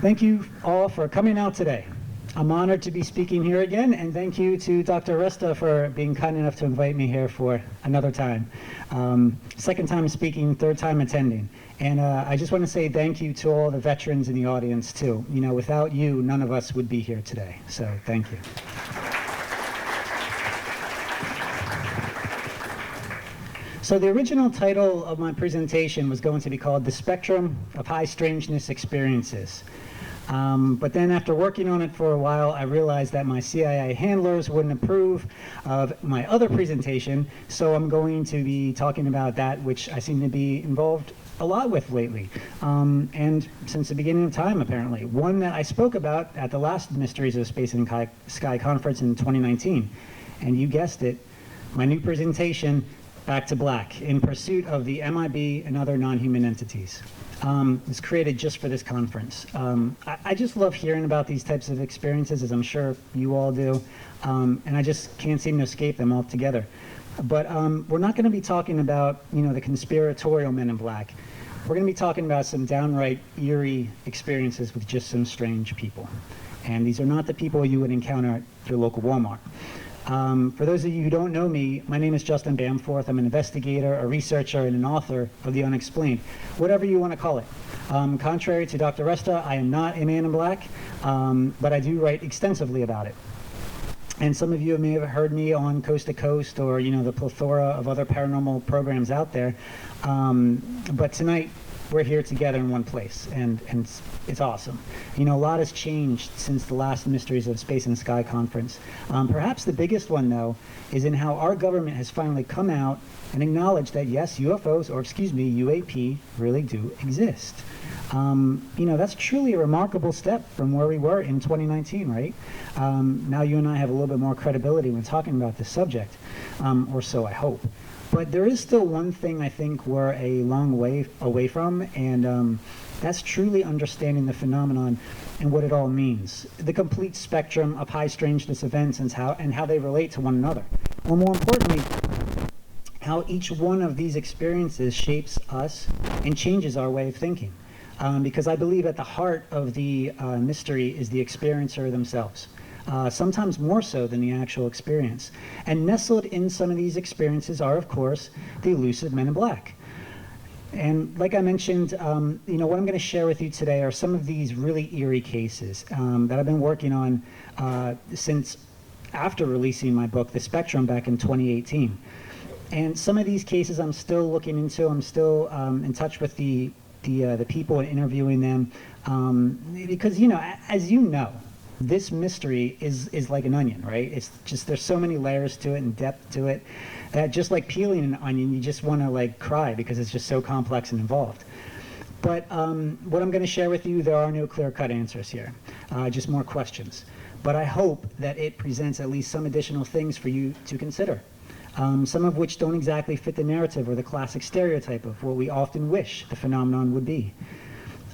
Thank you all for coming out today. I'm honored to be speaking here again, and thank you to Dr. Resta for being kind enough to invite me here for another time. Second time speaking, third time attending. And I just want to say thank you to all the veterans in the audience too. You know, without you, none of us would be here today. So thank you. So the original title of my presentation was going to be called The Spectrum of High Strangeness Experiences. But then after working on it for a while, I realized that my CIA handlers wouldn't approve of my other presentation, so I'm going to be talking about that which I seem to be involved a lot with lately, and since the beginning of time, apparently. One that I spoke about at the last Mysteries of Space and Sky conference in 2019. And you guessed it, my new presentation, Back to Black, in pursuit of the MIB and other non-human entities. It's created just for this conference. I just love hearing about these types of experiences, as I'm sure you all do, and I just can't seem to escape them altogether. But we're not going to be talking about, you know, the conspiratorial men in black. We're going to be talking about some downright eerie experiences with just some strange people. And these are not the people you would encounter at your local Walmart. For those of you who don't know me, my name is Justin Bamforth. I'm an investigator, a researcher, and an author of The Unexplained, whatever you want to call it. Contrary to Dr. Resta, I am not a man in black, but I do write extensively about it. And some of you may have heard me on Coast to Coast or, you know, the plethora of other paranormal programs out there. But tonight, we're here together in one place, and it's awesome. You know, a lot has changed since the last Mysteries of Space and Sky conference. Perhaps the biggest one, though, is in how our government has finally come out and acknowledged that, yes, UFOs, or excuse me, UAP, really do exist. You know, that's truly a remarkable step from where we were in 2019, right? Now you and I have a little bit more credibility when talking about this subject, or so I hope. But there is still one thing I think we're a long way away from, and that's truly understanding the phenomenon and what it all means. The complete spectrum of high strangeness events and how they relate to one another. Or more importantly, how each one of these experiences shapes us and changes our way of thinking. Because I believe at the heart of the mystery is the experiencer themselves. Sometimes more so than the actual experience. And nestled in some of these experiences are, of course, the elusive men in black. And like I mentioned, you know, what I'm going to share with you today are some of these really eerie cases that I've been working on since after releasing my book, The Spectrum, back in 2018. And some of these cases I'm still looking into. I'm still in touch with the people and interviewing them because, you know, as you know, this mystery is like an onion, right? It's just, there's so many layers to it and depth to it that just like peeling an onion, you just want to like cry because it's just so complex and involved. But what I'm going to share with you, there are no clear-cut answers here, just more questions. But I hope that it presents at least some additional things for you to consider, some of which don't exactly fit the narrative or the classic stereotype of what we often wish the phenomenon would be.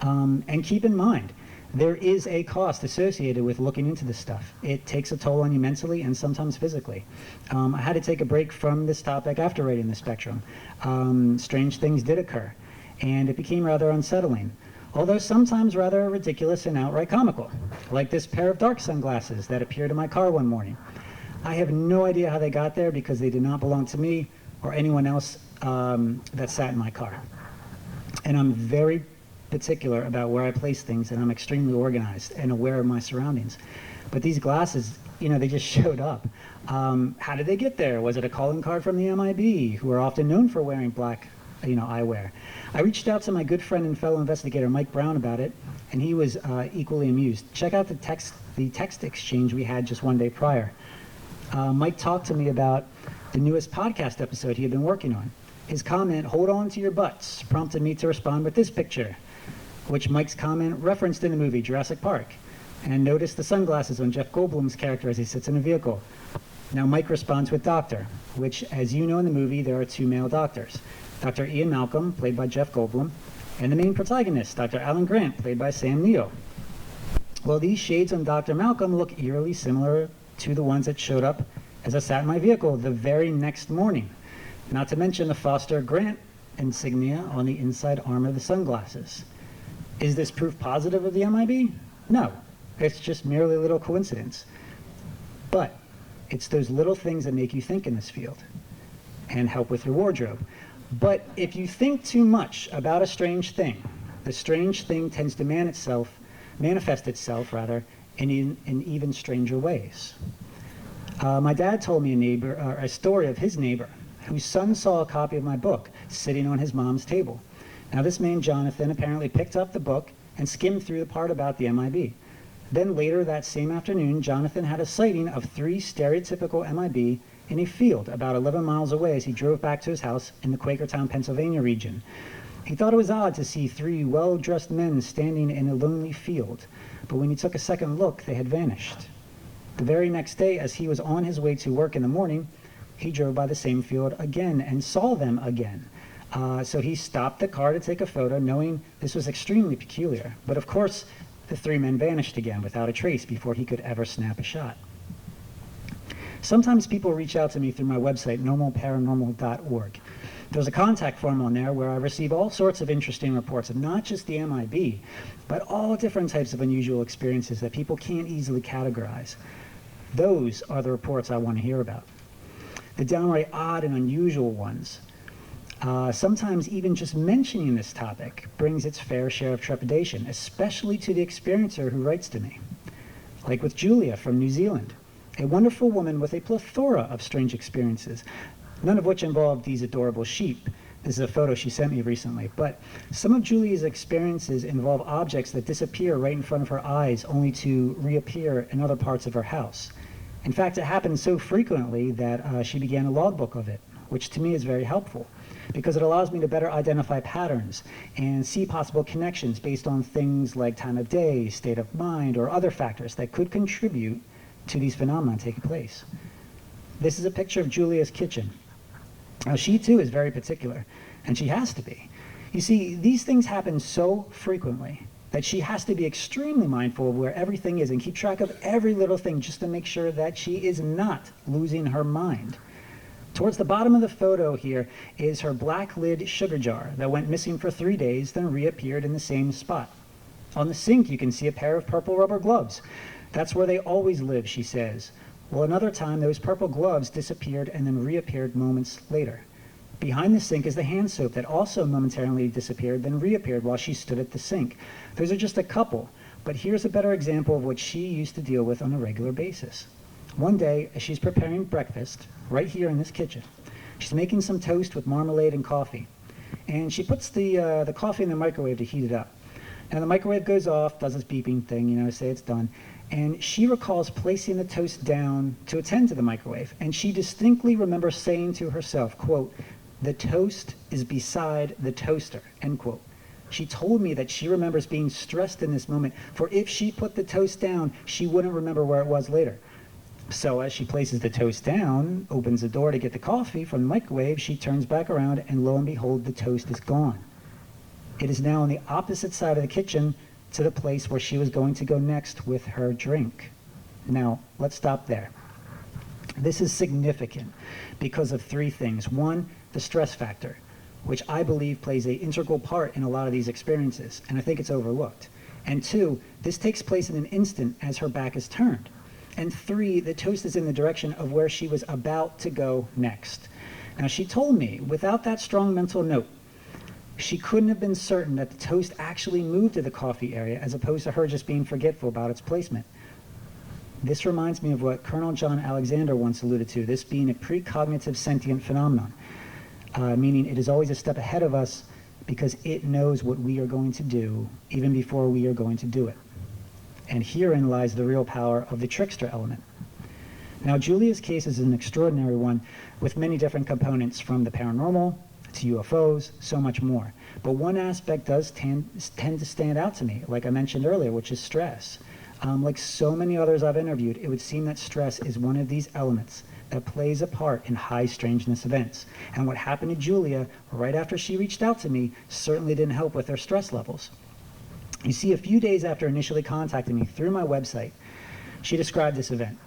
And keep in mind, there is a cost associated with looking into this stuff. It takes a toll on you mentally and sometimes physically. I had to take a break from this topic after writing The Spectrum. Strange things did occur, and it became rather unsettling, although sometimes rather ridiculous and outright comical, like this pair of dark sunglasses that appeared in my car one morning. I have no idea how they got there because they did not belong to me or anyone else that sat in my car. And I'm very particular about where I place things, and I'm extremely organized and aware of my surroundings. But these glasses, you know, they just showed up. How did they get there? Was it a calling card from the MIB, who are often known for wearing black, you know, eyewear? I reached out to my good friend and fellow investigator Mike Brown about it, and he was equally amused. Check out the text exchange we had just one day prior. Mike talked to me about the newest podcast episode he had been working on. His comment, "Hold on to your butts," prompted me to respond with this picture, which Mike's comment referenced in the movie Jurassic Park. And notice the sunglasses on Jeff Goldblum's character as he sits in a vehicle. Now Mike responds with Doctor, which, as you know in the movie, there are two male doctors. Dr. Ian Malcolm, played by Jeff Goldblum, and the main protagonist, Dr. Alan Grant, played by Sam Neill. Well, these shades on Dr. Malcolm look eerily similar to the ones that showed up as I sat in my vehicle the very next morning. Not to mention the Foster Grant insignia on the inside arm of the sunglasses. Is this proof positive of the MIB? No, it's just merely a little coincidence. But it's those little things that make you think in this field and help with your wardrobe. But if you think too much about a strange thing, the strange thing tends to manifest itself in even stranger ways. My dad told me a story of his neighbor whose son saw a copy of my book sitting on his mom's table. Now this man, Jonathan, apparently picked up the book and skimmed through the part about the MIB. Then later that same afternoon, Jonathan had a sighting of 3 stereotypical MIB in a field about 11 miles away as he drove back to his house in the Quakertown, Pennsylvania region. He thought it was odd to see 3 well-dressed men standing in a lonely field, but when he took a second look, they had vanished. The very next day, as he was on his way to work in the morning, he drove by the same field again and saw them again. So he stopped the car to take a photo, knowing this was extremely peculiar. But of course, the 3 men vanished again without a trace before he could ever snap a shot. Sometimes people reach out to me through my website, normalparanormal.org. There's a contact form on there where I receive all sorts of interesting reports of not just the MIB, but all different types of unusual experiences that people can't easily categorize. Those are the reports I want to hear about. The downright odd and unusual ones. Sometimes even just mentioning this topic brings its fair share of trepidation, especially to the experiencer who writes to me. Like with Julia from New Zealand, a wonderful woman with a plethora of strange experiences, none of which involved these adorable sheep. This is a photo she sent me recently. But some of Julia's experiences involve objects that disappear right in front of her eyes, only to reappear in other parts of her house. In fact, it happened so frequently that she began a logbook of it, which to me is very helpful, because it allows me to better identify patterns and see possible connections based on things like time of day, state of mind, or other factors that could contribute to these phenomena taking place. This is a picture of Julia's kitchen. Now, she too is very particular, and she has to be. You see, these things happen so frequently that she has to be extremely mindful of where everything is and keep track of every little thing just to make sure that she is not losing her mind. Towards the bottom of the photo here is her black lid sugar jar that went missing for 3 days, then reappeared in the same spot. On the sink, you can see a pair of purple rubber gloves. That's where they always live, she says. Well, another time, those purple gloves disappeared and then reappeared moments later. Behind the sink is the hand soap that also momentarily disappeared, then reappeared while she stood at the sink. Those are just a couple, but here's a better example of what she used to deal with on a regular basis. One day, as she's preparing breakfast, right here in this kitchen, she's making some toast with marmalade and coffee. And she puts the coffee in the microwave to heat it up. Now the microwave goes off, does its beeping thing, say it's done. And she recalls placing the toast down to attend to the microwave. And she distinctly remembers saying to herself, quote, "The toast is beside the toaster," end quote. She told me that she remembers being stressed in this moment, for if she put the toast down, she wouldn't remember where it was later. So as she places the toast down, opens the door to get the coffee from the microwave, she turns back around and lo and behold, the toast is gone. It is now on the opposite side of the kitchen to the place where she was going to go next with her drink. Now, let's stop there. This is significant because of 3 things. 1, the stress factor, which I believe plays an integral part in a lot of these experiences, and I think it's overlooked. And 2, this takes place in an instant as her back is turned. And 3, the toast is in the direction of where she was about to go next. Now, she told me, without that strong mental note, she couldn't have been certain that the toast actually moved to the coffee area as opposed to her just being forgetful about its placement. This reminds me of what Colonel John Alexander once alluded to, this being a precognitive sentient phenomenon, meaning it is always a step ahead of us because it knows what we are going to do even before we are going to do it. And herein lies the real power of the trickster element. Now, Julia's case is an extraordinary one with many different components, from the paranormal to UFOs, so much more. But one aspect does tend to stand out to me, like I mentioned earlier, which is stress. Like so many others I've interviewed, it would seem that stress is one of these elements that plays a part in high strangeness events. And what happened to Julia right after she reached out to me certainly didn't help with her stress levels. You see, a few days after initially contacting me through my website, she described this event.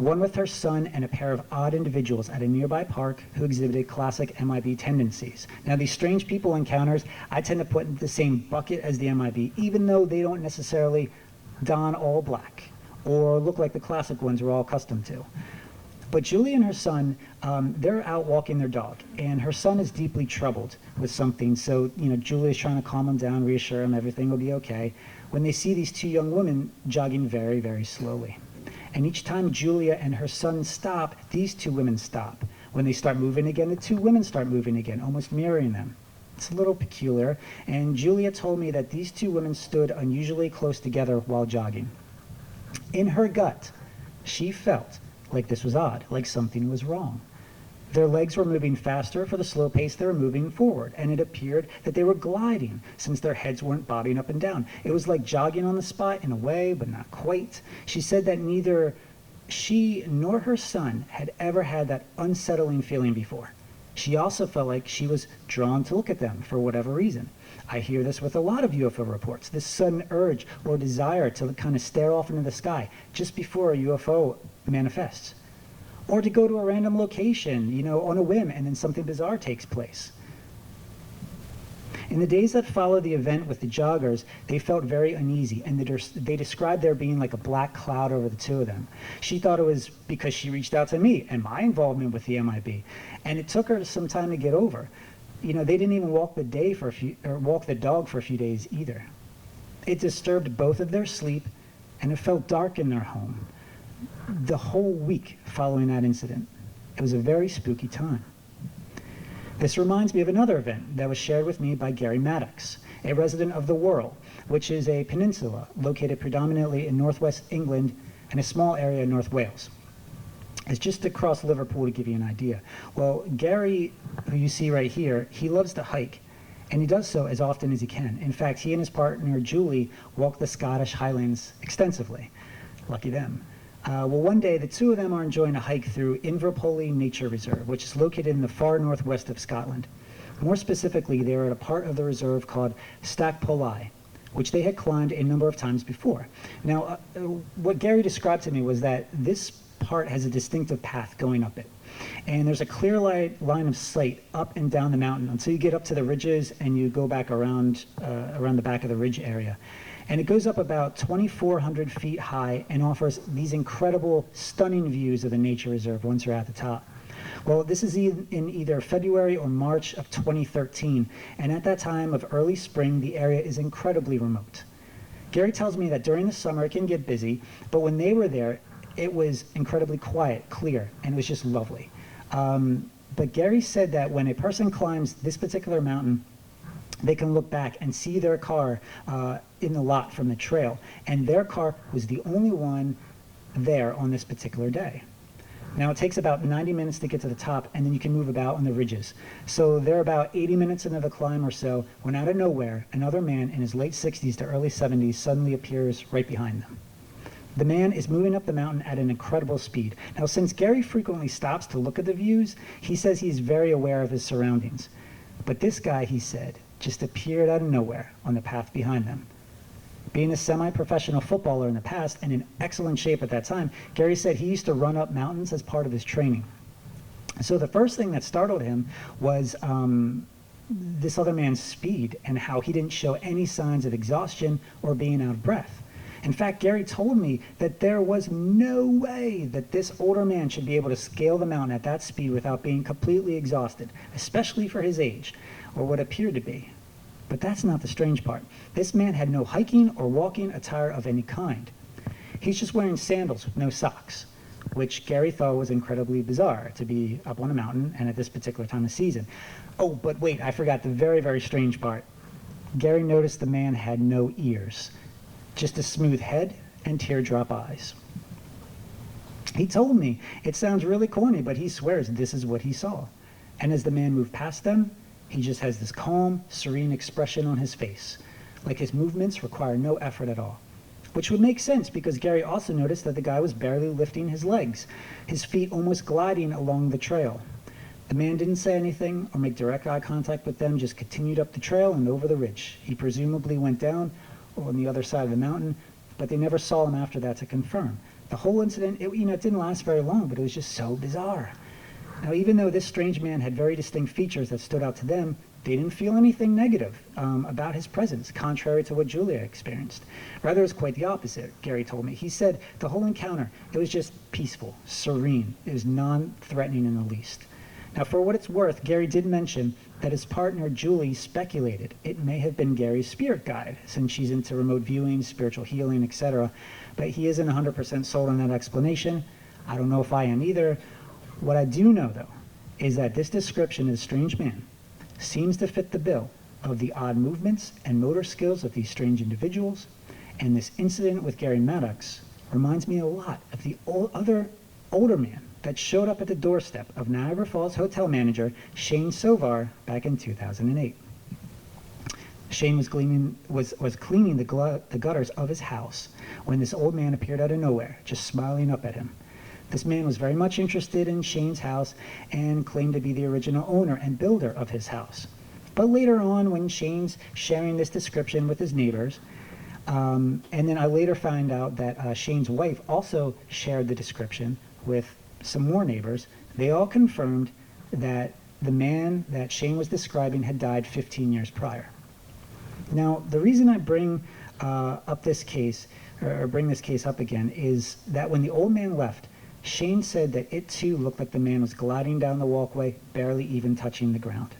one with her son and a pair of odd individuals at a nearby park who exhibited classic MIB tendencies. Now, these strange people encounters, I tend to put in the same bucket as the MIB, even though they don't necessarily don all black or look like the classic ones we're all accustomed to. But Julie and her son, they're out walking their dog, and her son is deeply troubled with something. So, Julie is trying to calm him down, reassure him everything will be okay, when they see these two young women jogging very, very slowly. And each time Julia and her son stop, these two women stop. When they start moving again, the two women start moving again, almost mirroring them. It's a little peculiar, and Julia told me that these two women stood unusually close together while jogging. In her gut, she felt like this was odd, like something was wrong. Their legs were moving faster for the slow pace they were moving forward, and it appeared that they were gliding since their heads weren't bobbing up and down. It was like jogging on the spot in a way, but not quite. She said that neither she nor her son had ever had that unsettling feeling before. She also felt like she was drawn to look at them for whatever reason. I hear this with a lot of UFO reports, this sudden urge or desire to kind of stare off into the sky just before a UFO manifests. Or to go to a random location, on a whim, and then something bizarre takes place. In the days that followed the event with the joggers, they felt very uneasy, and they described there being like a black cloud over the two of them. She thought it was because she reached out to me and my involvement with the MIB, and it took her some time to get over. They didn't even walk the dog for a few days either. It disturbed both of their sleep, and it felt dark in their home. The whole week following that incident, it was a very spooky time. This reminds me of another event that was shared with me by Gary Maddox, a resident of the Wirral, which is a peninsula located predominantly in northwest England and a small area in North Wales. It's just across Liverpool, to give you an idea. Well, Gary, who you see right here, he loves to hike, and he does so as often as he can. In fact, he and his partner, Julie, walk the Scottish Highlands extensively. Lucky them. Well, one day, the two of them are enjoying a hike through Inverpolly Nature Reserve, which is located in the far northwest of Scotland. More specifically, they are at a part of the reserve called Stackpolly, which they had climbed a number of times before. Now, what Gary described to me was that this part has a distinctive path going up it. And there's a clear line of sight up and down the mountain until you get up to the ridges and you go back around the back of the ridge area. And it goes up about 2,400 feet high and offers these incredible, stunning views of the nature reserve once you're at the top. Well, this is in either February or March of 2013, and at that time of early spring, the area is incredibly remote. Gary tells me that during the summer it can get busy, but when they were there, it was incredibly quiet, clear, and it was just lovely. But Gary said that when a person climbs this particular mountain, they can look back and see their car in the lot from the trail. And their car was the only one there on this particular day. Now, it takes about 90 minutes to get to the top, and then you can move about on the ridges. So they're about 80 minutes into the climb or so, when out of nowhere, another man in his late 60s to early 70s suddenly appears right behind them. The man is moving up the mountain at an incredible speed. Now, since Gary frequently stops to look at the views, he says he's very aware of his surroundings. But this guy, he said, just appeared out of nowhere on the path behind them. Being a semi-professional footballer in the past and in excellent shape at that time, Gary said he used to run up mountains as part of his training. So the first thing that startled him was this other man's speed and how he didn't show any signs of exhaustion or being out of breath. In fact, Gary told me that there was no way that this older man should be able to scale the mountain at that speed without being completely exhausted, especially for his age, or what appeared to be. But that's not the strange part. This man had no hiking or walking attire of any kind. He's just wearing sandals with no socks, which Gary thought was incredibly bizarre to be up on a mountain and at this particular time of season. Oh, but wait, I forgot the very, very strange part. Gary noticed the man had no ears, just a smooth head and teardrop eyes. He told me it sounds really corny, but he swears this is what he saw. And as the man moved past them, he just has this calm, serene expression on his face, like his movements require no effort at all. Which would make sense because Gary also noticed that the guy was barely lifting his legs, his feet almost gliding along the trail. The man didn't say anything or make direct eye contact with them, just continued up the trail and over the ridge. He presumably went down on the other side of the mountain, but they never saw him after that to confirm. The whole incident, it didn't last very long, but it was just so bizarre. Now, even though this strange man had very distinct features that stood out to them, they didn't feel anything negative about his presence, contrary to what Julia experienced. Rather, it was quite the opposite, Gary told me. He said the whole encounter, it was just peaceful, serene. It was non-threatening in the least. Now, for what it's worth, Gary did mention that his partner, Julie, speculated it may have been Gary's spirit guide, since she's into remote viewing, spiritual healing, etc. But he isn't 100% sold on that explanation. I don't know if I am either. What I do know, though, is that this description of the strange man seems to fit the bill of the odd movements and motor skills of these strange individuals, and this incident with Gary Maddox reminds me a lot of the other older man that showed up at the doorstep of Niagara Falls hotel manager Shane Sovar back in 2008. Shane was cleaning the gutters of his house when this old man appeared out of nowhere, just smiling up at him. This man was very much interested in Shane's house and claimed to be the original owner and builder of his house. But later on, when Shane's sharing this description with his neighbors, and then I later found out that Shane's wife also shared the description with some more neighbors, they all confirmed that the man that Shane was describing had died 15 years prior. Now, the reason I bring up this case, or bring this case up again, is that when the old man left, Shane said that it too looked like the man was gliding down the walkway, barely even touching the ground.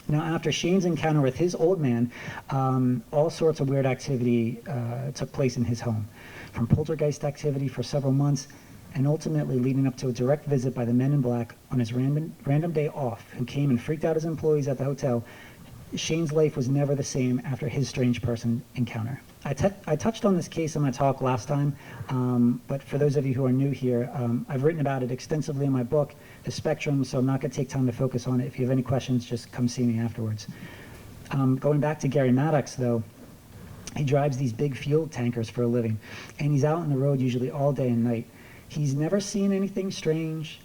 Now, after Shane's encounter with his old man, all sorts of weird activity took place in his home, from poltergeist activity for several months, and ultimately leading up to a direct visit by the men in black on his random day off, who came and freaked out his employees at the hotel. Shane's life was never the same after his strange person encounter. I touched on this case in my talk last time, but for those of you who are new here, I've written about it extensively in my book, The Spectrum, so I'm not going to take time to focus on it. If you have any questions, just come see me afterwards. Going back to Gary Maddox, though, he drives these big fuel tankers for a living, and he's out on the road usually all day and night. He's never seen anything strange,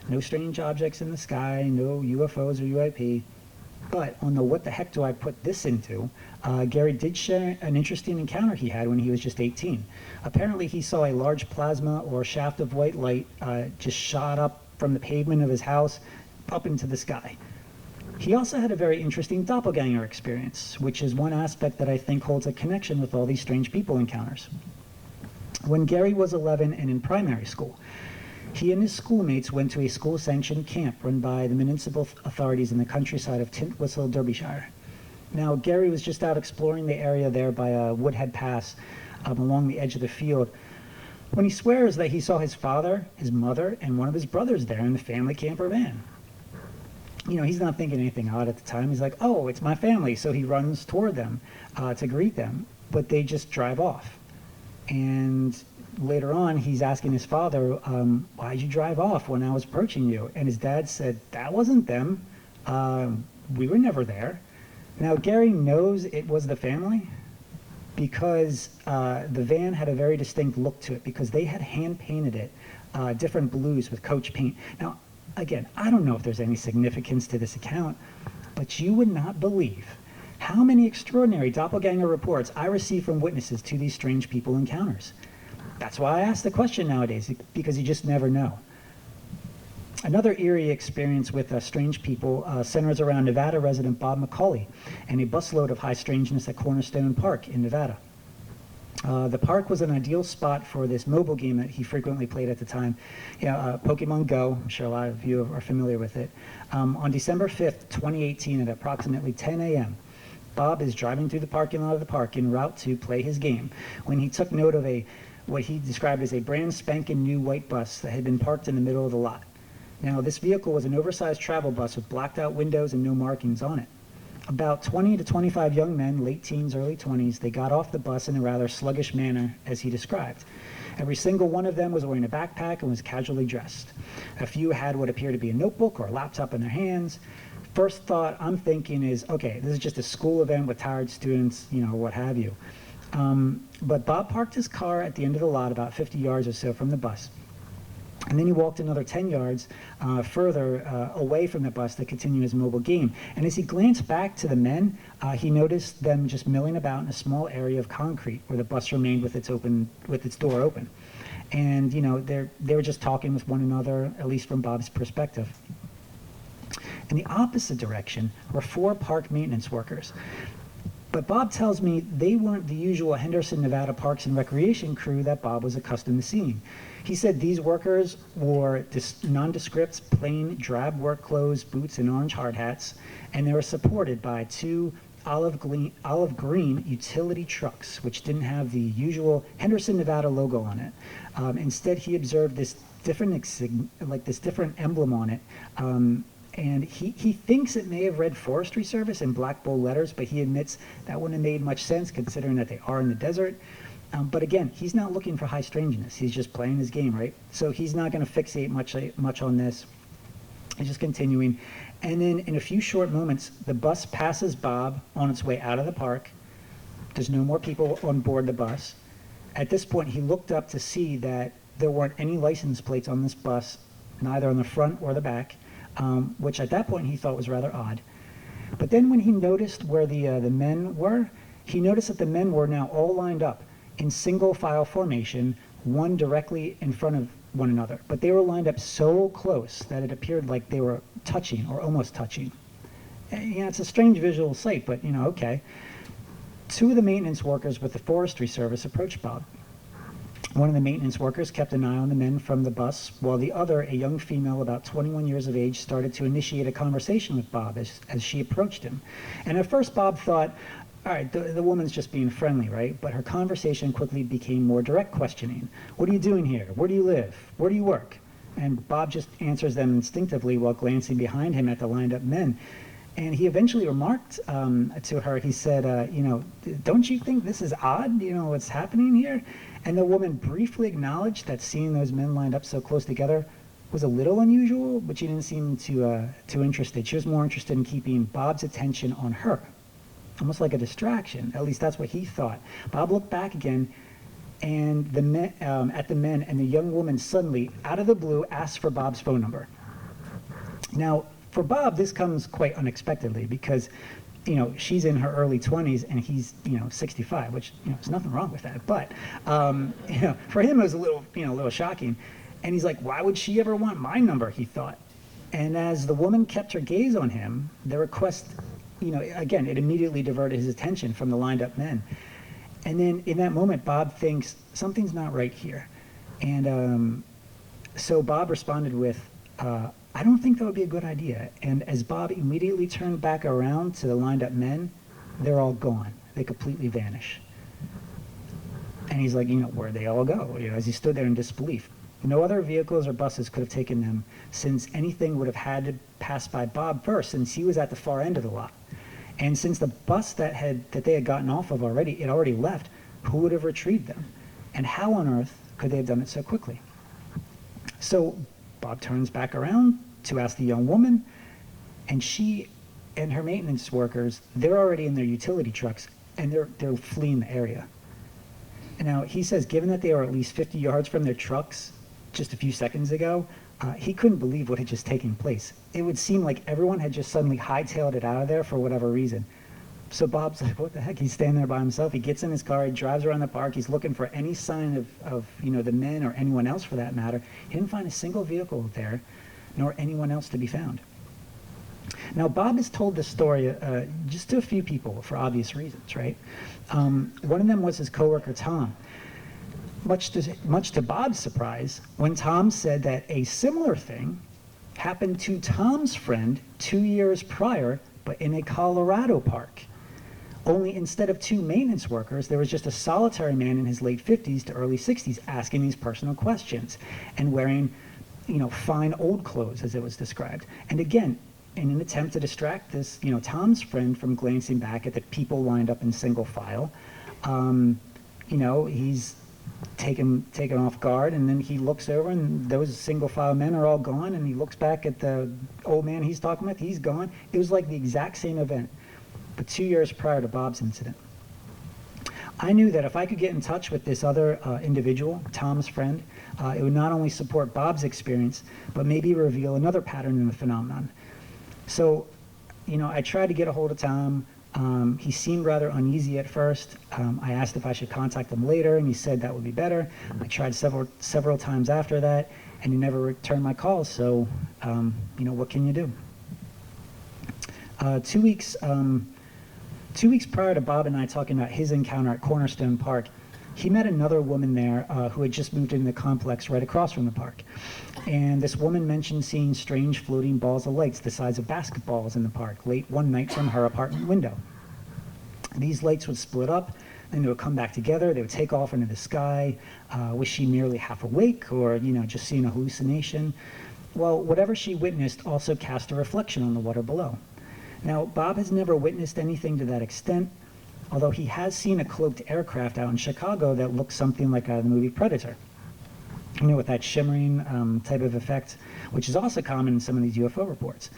no strange objects in the sky, no UFOs or UAP. But on the what the heck do I put this into, Gary did share an interesting encounter he had when he was just 18. Apparently he saw a large plasma or shaft of white light just shot up from the pavement of his house up into the sky. He also had a very interesting doppelganger experience, which is one aspect that I think holds a connection with all these strange people encounters. When Gary was 11 and in primary school, he and his schoolmates went to a school-sanctioned camp run by the municipal authorities in the countryside of Tintwistle, Derbyshire. Now, Gary was just out exploring the area there by Woodhead Pass along the edge of the field when he swears that he saw his father, his mother, and one of his brothers there in the family camper van. You know, he's not thinking anything odd at the time. He's like, oh, it's my family. So he runs toward them to greet them, but they just drive off. And later on, he's asking his father, why'd you drive off when I was approaching you? And his dad said, that wasn't them. We were never there. Now, Gary knows it was the family because the van had a very distinct look to it because they had hand-painted it different blues with Coach paint. Now, again, I don't know if there's any significance to this account, but you would not believe how many extraordinary doppelganger reports I receive from witnesses to these strange people encounters. That's why I ask the question nowadays, because you just never know. Another eerie experience with strange people centers around Nevada resident Bob McCauley and a busload of high strangeness at Cornerstone Park in Nevada. The park was an ideal spot for this mobile game that he frequently played at the time, Pokemon Go. I'm sure a lot of you are familiar with it. On December 5th, 2018 at approximately 10 a.m., Bob is driving through the parking lot of the park en route to play his game when he took note of what he described as a brand spanking new white bus that had been parked in the middle of the lot. Now, this vehicle was an oversized travel bus with blacked out windows and no markings on it. About 20 to 25 young men, late teens, early 20s, they got off the bus in a rather sluggish manner, as he described. Every single one of them was wearing a backpack and was casually dressed. A few had what appeared to be a notebook or a laptop in their hands. First thought I'm thinking is, okay, this is just a school event with tired students, what have you. But Bob parked his car at the end of the lot about 50 yards or so from the bus. And then he walked another 10 yards further away from the bus to continue his mobile game. And as he glanced back to the men, he noticed them just milling about in a small area of concrete where the bus remained with its door open. And, you know, they were just talking with one another, at least from Bob's perspective. In the opposite direction were 4 park maintenance workers. But Bob tells me they weren't the usual Henderson, Nevada Parks and Recreation crew that Bob was accustomed to seeing. He said these workers wore nondescript, plain, drab work clothes, boots, and orange hard hats, and they were supported by 2 olive green utility trucks, which didn't have the usual Henderson, Nevada logo on it. Instead, he observed this different emblem on it. And he thinks it may have read Forestry Service in black bold letters, but he admits that wouldn't have made much sense considering that they are in the desert. But again, he's not looking for high strangeness. He's just playing his game, right? So he's not going to fixate much on this. He's just continuing. And then in a few short moments, the bus passes Bob on its way out of the park. There's no more people on board the bus. At this point, he looked up to see that there weren't any license plates on this bus, neither on the front or the back, which at that point he thought was rather odd. But then when he noticed where the men were, he noticed that the men were now all lined up in single file formation, one directly in front of one another. But they were lined up so close that it appeared like they were touching or almost touching. And, you know, it's a strange visual sight, but, you know, okay. 2 of the maintenance workers with the Forestry Service approached Bob. One of the maintenance workers kept an eye on the men from the bus, while the other, a young female about 21 years of age, started to initiate a conversation with Bob as she approached him. And at first Bob thought, all right, the woman's just being friendly, right? But her conversation quickly became more direct questioning. What are you doing here? Where do you live? Where do you work? And Bob just answers them instinctively while glancing behind him at the lined up men. And he eventually remarked to her, he said, you know, don't you think this is odd, you know, what's happening here? And the woman briefly acknowledged that seeing those men lined up so close together was a little unusual, but she didn't seem too interested. She was more interested in keeping Bob's attention on her, almost like a distraction. At least that's what he thought. Bob looked back again and at the men, and the young woman suddenly, out of the blue, asked for Bob's phone number. Now, for Bob, this comes quite unexpectedly because, you know, she's in her early 20s and he's, you know, 65, which, you know, there's nothing wrong with that. But, you know, for him it was a little shocking. And he's like, why would she ever want my number, he thought. And as the woman kept her gaze on him, the request, you know, again, it immediately diverted his attention from the lined up men. And then in that moment, Bob thinks something's not right here. And so Bob responded with, I don't think that would be a good idea. And as Bob immediately turned back around to the lined up men, they're all gone. They completely vanish. And he's like, you know, where'd they all go? You know, as he stood there in disbelief. No other vehicles or buses could have taken them, since anything would have had to pass by Bob first, since he was at the far end of the lot. And since the bus that they had gotten off of already, it already left, who would have retrieved them? And how on earth could they have done it so quickly? So Bob turns back around to ask the young woman, and she and her maintenance workers, they're already in their utility trucks, and they're fleeing the area. And now he says, given that they were at least 50 yards from their trucks just a few seconds ago, he couldn't believe what had just taken place. It would seem like everyone had just suddenly hightailed it out of there for whatever reason. So Bob's like, what the heck? He's standing there by himself. He gets in his car, he drives around the park, he's looking for any sign of you know, the men or anyone else for that matter. He didn't find a single vehicle there, nor anyone else to be found. Now, Bob has told this story just to a few people for obvious reasons, right? One of them was his coworker, Tom. Much to Bob's surprise, when Tom said that a similar thing happened to Tom's friend 2 years prior, but in a Colorado park. Only instead of 2 maintenance workers, there was just a solitary man in his late 50s to early 60s asking these personal questions and wearing, you know, fine old clothes, as it was described. And again, in an attempt to distract this, you know, Tom's friend from glancing back at the people lined up in single file, you know, he's taken off guard, and then he looks over and those single file men are all gone, and he looks back at the old man he's talking with, he's gone. It was like the exact same event, but 2 years prior to Bob's incident. I knew that if I could get in touch with this other individual, Tom's friend, it would not only support Bob's experience, but maybe reveal another pattern in the phenomenon. So, you know, I tried to get a hold of Tom. He seemed rather uneasy at first. I asked if I should contact him later, and he said that would be better. I tried several times after that, and he never returned my calls. So, what can you do? 2 weeks, 2 weeks prior to Bob and I talking about his encounter at Cornerstone Park, he met another woman there who had just moved into the complex right across from the park. And this woman mentioned seeing strange floating balls of lights the size of basketballs in the park late one night from her apartment window. These lights would split up, then they would come back together, they would take off into the sky. Was she merely half awake or, just seeing a hallucination? Well, whatever she witnessed also cast a reflection on the water below. Now, Bob has never witnessed anything to that extent, although he has seen a cloaked aircraft out in Chicago that looks something like the movie Predator. With that shimmering type of effect, which is also common in some of these UFO reports.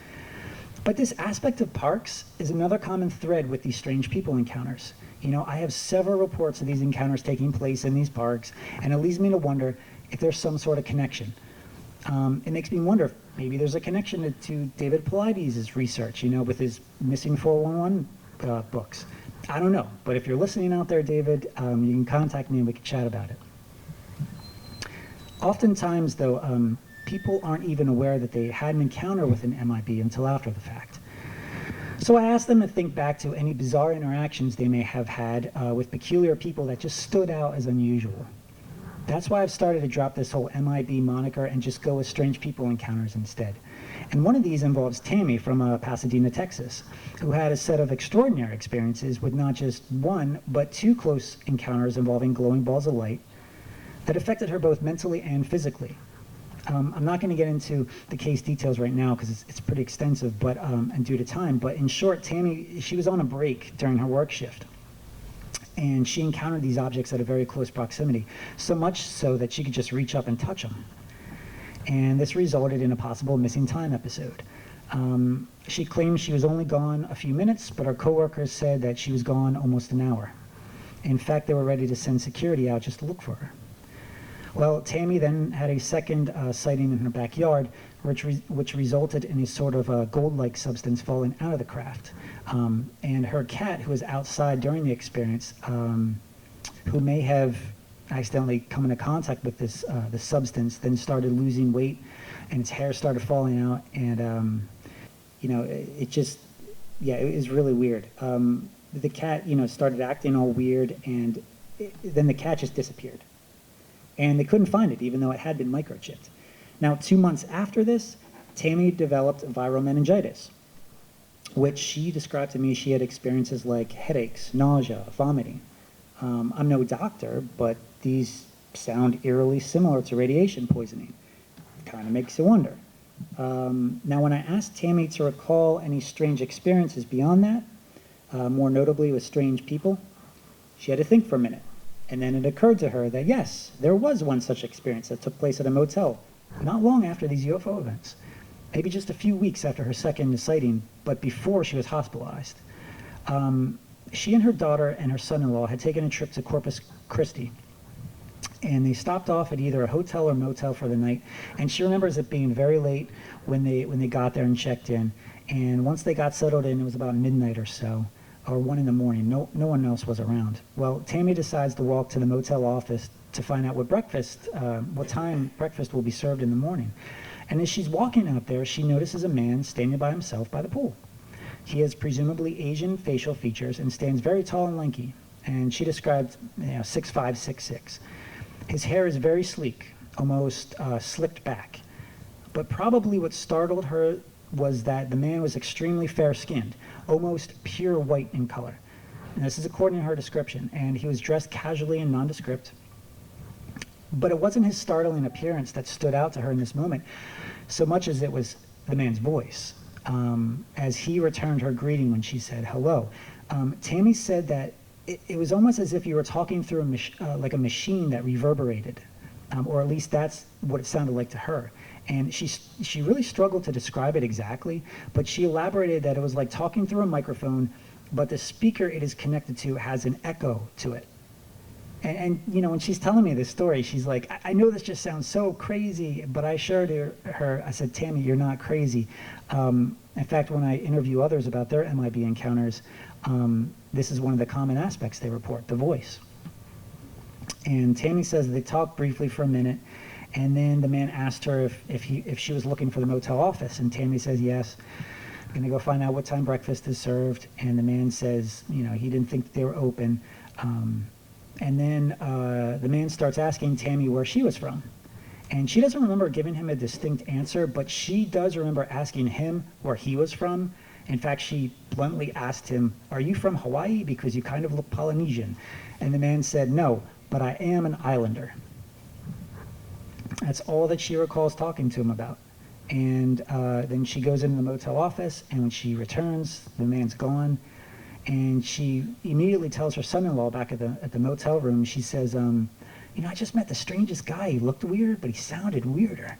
But this aspect of parks is another common thread with these strange people encounters. I have several reports of these encounters taking place in these parks, and it leads me to wonder if there's some sort of connection. It makes me wonder if maybe there's a connection to David Paulides' research, with his Missing 411 books. I don't know, but if you're listening out there, David, you can contact me and we can chat about it. Oftentimes, though, people aren't even aware that they had an encounter with an MIB until after the fact. So I asked them to think back to any bizarre interactions they may have had with peculiar people that just stood out as unusual. That's why I've started to drop this whole MIB moniker and just go with strange people encounters instead. And one of these involves Tammy from Pasadena, Texas, who had a set of extraordinary experiences with not just one, but two close encounters involving glowing balls of light that affected her both mentally and physically. I'm not going to get into the case details right now because it's pretty extensive, but and due to time. But in short, Tammy, she was on a break during her work shift, and she encountered these objects at a very close proximity, so much so that she could just reach up and touch them. And this resulted in a possible missing time episode. She claimed she was only gone a few minutes, but her coworkers said that she was gone almost an hour. In fact, they were ready to send security out just to look for her. Well, Tammy then had a second sighting in her backyard, which resulted in a sort of gold-like substance falling out of the craft. And her cat, who was outside during the experience, who may have accidentally come into contact with this substance, then started losing weight, and its hair started falling out, and it was really weird. The cat, started acting all weird, and then the cat just disappeared. And they couldn't find it, even though it had been microchipped. Now, 2 months after this, Tammy developed viral meningitis, which she described to me she had experiences like headaches, nausea, vomiting. I'm no doctor, but these sound eerily similar to radiation poisoning. Kind of makes you wonder. Now, when I asked Tammy to recall any strange experiences beyond that, more notably with strange people, she had to think for a minute. And then it occurred to her that, yes, there was one such experience that took place at a motel not long after these UFO events, maybe just a few weeks after her second sighting, but before she was hospitalized. She and her daughter and her son-in-law had taken a trip to Corpus Christi, and they stopped off at either a hotel or motel for the night, and she remembers it being very late when they got there and checked in, and once they got settled in, it was about midnight or so, or 1 in the morning. No one else was around. Well, Tammy decides to walk to the motel office to find out what time breakfast will be served in the morning. And as she's walking out there, she notices a man standing by himself by the pool. He has presumably Asian facial features and stands very tall and lanky. And she described 6'5", 6'6". His hair is very sleek, almost slicked back. But probably what startled her was that the man was extremely fair-skinned, almost pure white in color. And this is according to her description, and he was dressed casually and nondescript. But it wasn't his startling appearance that stood out to her in this moment, so much as it was the man's voice. As he returned her greeting when she said hello, Tammy said that it was almost as if you were talking through like a machine that reverberated, or at least that's what it sounded like to her. And she really struggled to describe it exactly, but she elaborated that it was like talking through a microphone, but the speaker it is connected to has an echo to it. And when she's telling me this story, she's like, I know this just sounds so crazy, but I assured her, I said, Tammy, you're not crazy. In fact, when I interview others about their MIB encounters, This is one of the common aspects they report, the voice. And Tammy says they talked briefly for a minute, and then the man asked her if she was looking for the motel office, and Tammy says yes. Gonna go find out what time breakfast is served, and the man says, you know, he didn't think they were open. And then the man starts asking Tammy where she was from. And she doesn't remember giving him a distinct answer, but she does remember asking him where he was from. In fact, she bluntly asked him, "Are you from Hawaii? Because you kind of look Polynesian." And the man said, "No, but I am an islander." That's all that she recalls talking to him about. And then she goes into the motel office, and when she returns, the man's gone. And she immediately tells her son-in-law back at the motel room, she says, you know, I just met the strangest guy. He looked weird, but he sounded weirder.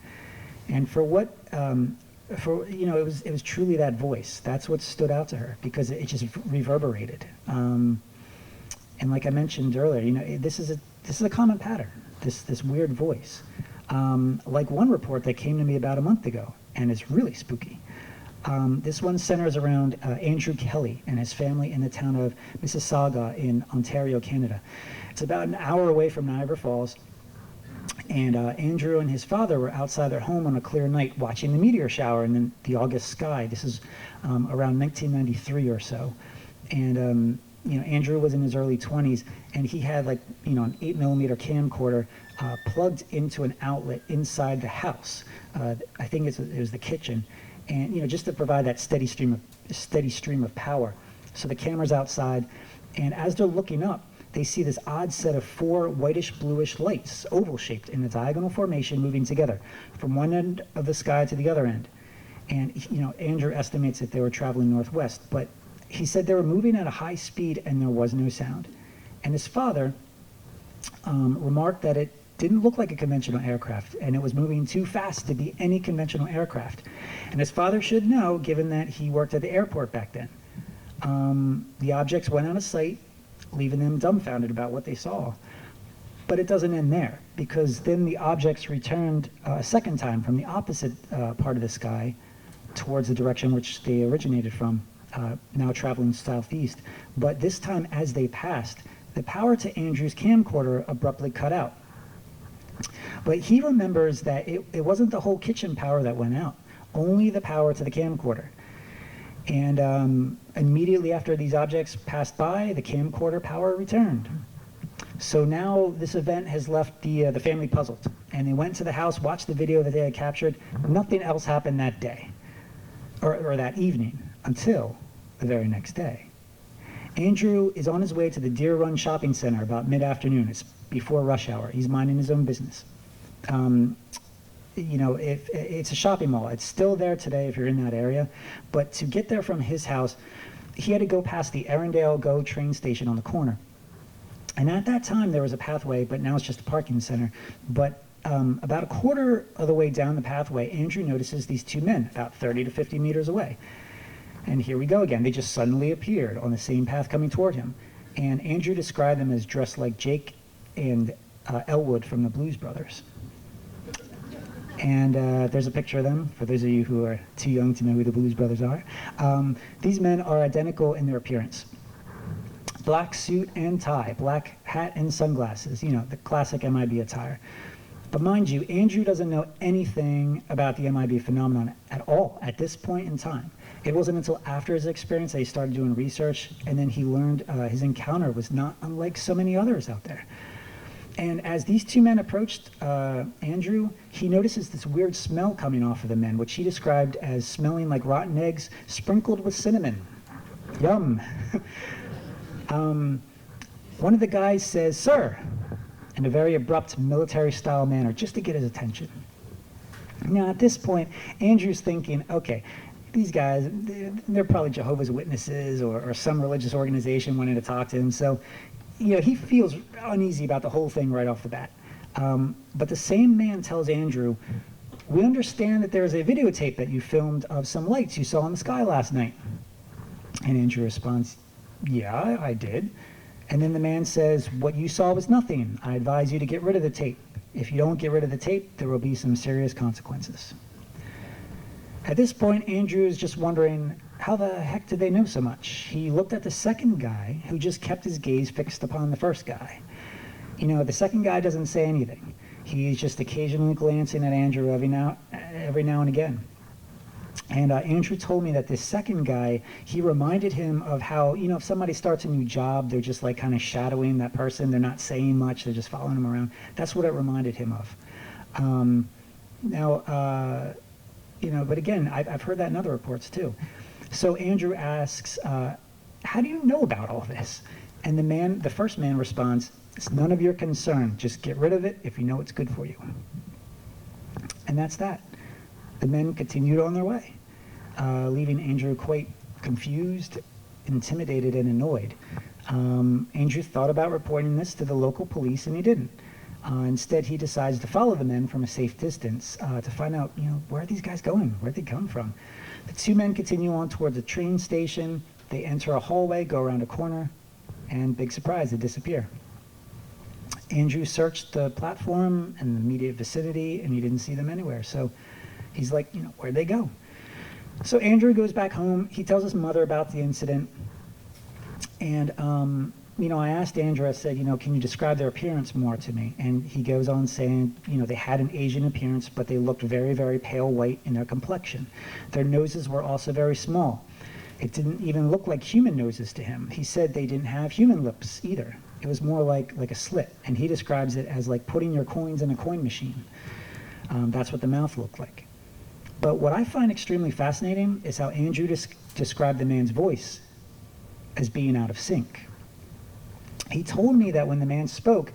And for what, you know, it was truly that voice. That's what stood out to her, because it just reverberated. And like I mentioned earlier, you know, this is a common pattern, this weird voice. Like one report that came to me about a month ago, and it's really spooky. This one centers around Andrew Kelly and his family in the town of Mississauga in Ontario, Canada. It's about an hour away from Niagara Falls, and Andrew and his father were outside their home on a clear night watching the meteor shower in the August sky. This is around 1993 or so. And you know, Andrew was in his early 20s, and he had, like, you know, an 8mm camcorder plugged into an outlet inside the house. I think it was the kitchen. And, you know, just to provide that steady stream of power. So the camera's outside, and as they're looking up, they see this odd set of 4 whitish-bluish lights, oval-shaped in a diagonal formation, moving together from one end of the sky to the other end. And, you know, Andrew estimates that they were traveling northwest, but he said they were moving at a high speed and there was no sound. And his father remarked that it didn't look like a conventional aircraft, and it was moving too fast to be any conventional aircraft. And his father should know, given that he worked at the airport back then. The objects went out of sight, leaving them dumbfounded about what they saw. But it doesn't end there, because then the objects returned a second time from the opposite part of the sky towards the direction which they originated from, now traveling southeast. But this time, as they passed, the power to Andrew's camcorder abruptly cut out. But he remembers that it wasn't the whole kitchen power that went out, only the power to the camcorder. And immediately after these objects passed by, the camcorder power returned. So now this event has left the family puzzled, and they went to the house, watched the video that they had captured. Nothing else happened that day, or that evening, until the very next day. Andrew is on his way to the Deer Run shopping center about mid-afternoon. It's before rush hour. He's minding his own business. You know, it's a shopping mall. It's still there today if you're in that area. But to get there from his house, he had to go past the Arundel GO train station on the corner. And at that time, there was a pathway, but now it's just a parking center. But about a quarter of the way down the pathway, Andrew notices these 2 men about 30 to 50 meters away. And here we go again. They just suddenly appeared on the same path coming toward him. And Andrew described them as dressed like Jake and Elwood from the Blues Brothers. And there's a picture of them, for those of you who are too young to know who the Blues Brothers are. These men are identical in their appearance. Black suit and tie, black hat and sunglasses, you know, the classic MIB attire. But mind you, Andrew doesn't know anything about the MIB phenomenon at all at this point in time. It wasn't until after his experience that he started doing research, and then he learned his encounter was not unlike so many others out there. And as these 2 men approached Andrew, he notices this weird smell coming off of the men, which he described as smelling like rotten eggs sprinkled with cinnamon. Yum. One of the guys says, "Sir," in a very abrupt military-style manner, just to get his attention. Now, at this point, Andrew's thinking, okay, these guys, they're probably Jehovah's Witnesses or some religious organization wanting to talk to him. So, you know, he feels uneasy about the whole thing right off the bat. But the same man tells Andrew, "We understand that there is a videotape that you filmed of some lights you saw in the sky last night." And Andrew responds, "Yeah, I did." And then the man says, "What you saw was nothing. I advise you to get rid of the tape. If you don't get rid of the tape, there will be some serious consequences." At this point, Andrew is just wondering how the heck did they know so much? He looked at the second guy who just kept his gaze fixed upon the first guy. You know, the second guy doesn't say anything. He's just occasionally glancing at Andrew every now and again. And Andrew told me that this second guy, he reminded him of how, you know, if somebody starts a new job, they're just like kind of shadowing that person. They're not saying much. They're just following him around. That's what it reminded him of. You know, but again, I've heard that in other reports too. So Andrew asks, how do you know about all this? And the first man responds, it's none of your concern. Just get rid of it if you know it's good for you. And that's that. The men continued on their way, leaving Andrew quite confused, intimidated, and annoyed. Andrew thought about reporting this to the local police, and he didn't. Instead, he decides to follow the men from a safe distance to find out, you know, where are these guys going? Where'd they come from? The two men continue on towards the train station. They enter a hallway, go around a corner, and big surprise, they disappear. Andrew searched the platform and the immediate vicinity, and he didn't see them anywhere. So he's like, you know, where'd they go? So Andrew goes back home. He tells his mother about the incident. And, you know, I asked Andrew, I said, you know, can you describe their appearance more to me? And he goes on saying, you know, they had an Asian appearance, but they looked very, very pale white in their complexion. Their noses were also very small. It didn't even look like human noses to him. He said they didn't have human lips either. It was more like a slit. And he describes it as like putting your coins in a coin machine. That's what the mouth looked like. But what I find extremely fascinating is how Andrew described the man's voice as being out of sync. He told me that when the man spoke,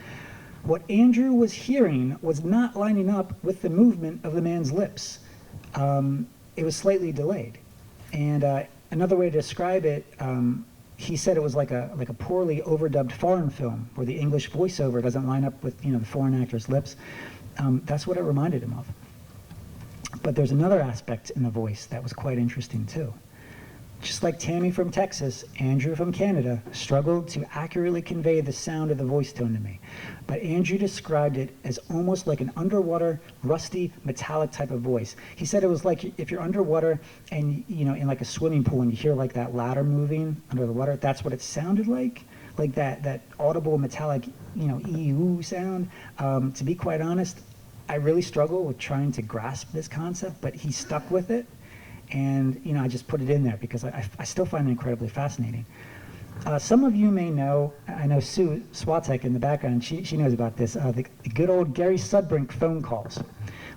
what Andrew was hearing was not lining up with the movement of the man's lips. It was slightly delayed. And another way to describe it, he said it was like a poorly overdubbed foreign film where the English voiceover doesn't line up with, you know, the foreign actor's lips. That's what it reminded him of. But there's another aspect in the voice that was quite interesting too. Just like Tammy from Texas, Andrew from Canada struggled to accurately convey the sound of the voice tone to me. But Andrew described it as almost like an underwater, rusty, metallic type of voice. He said it was like if you're underwater and, you know, in like a swimming pool and you hear like that ladder moving under the water, that's what it sounded like that audible metallic, you know, ee-oo sound. To be quite honest, I really struggle with trying to grasp this concept, but he stuck with it. And, you know, I just put it in there because I still find it incredibly fascinating. Some of you may know, I know Sue Swatek in the background, she knows about this, the good old Gary Sudbrink phone calls,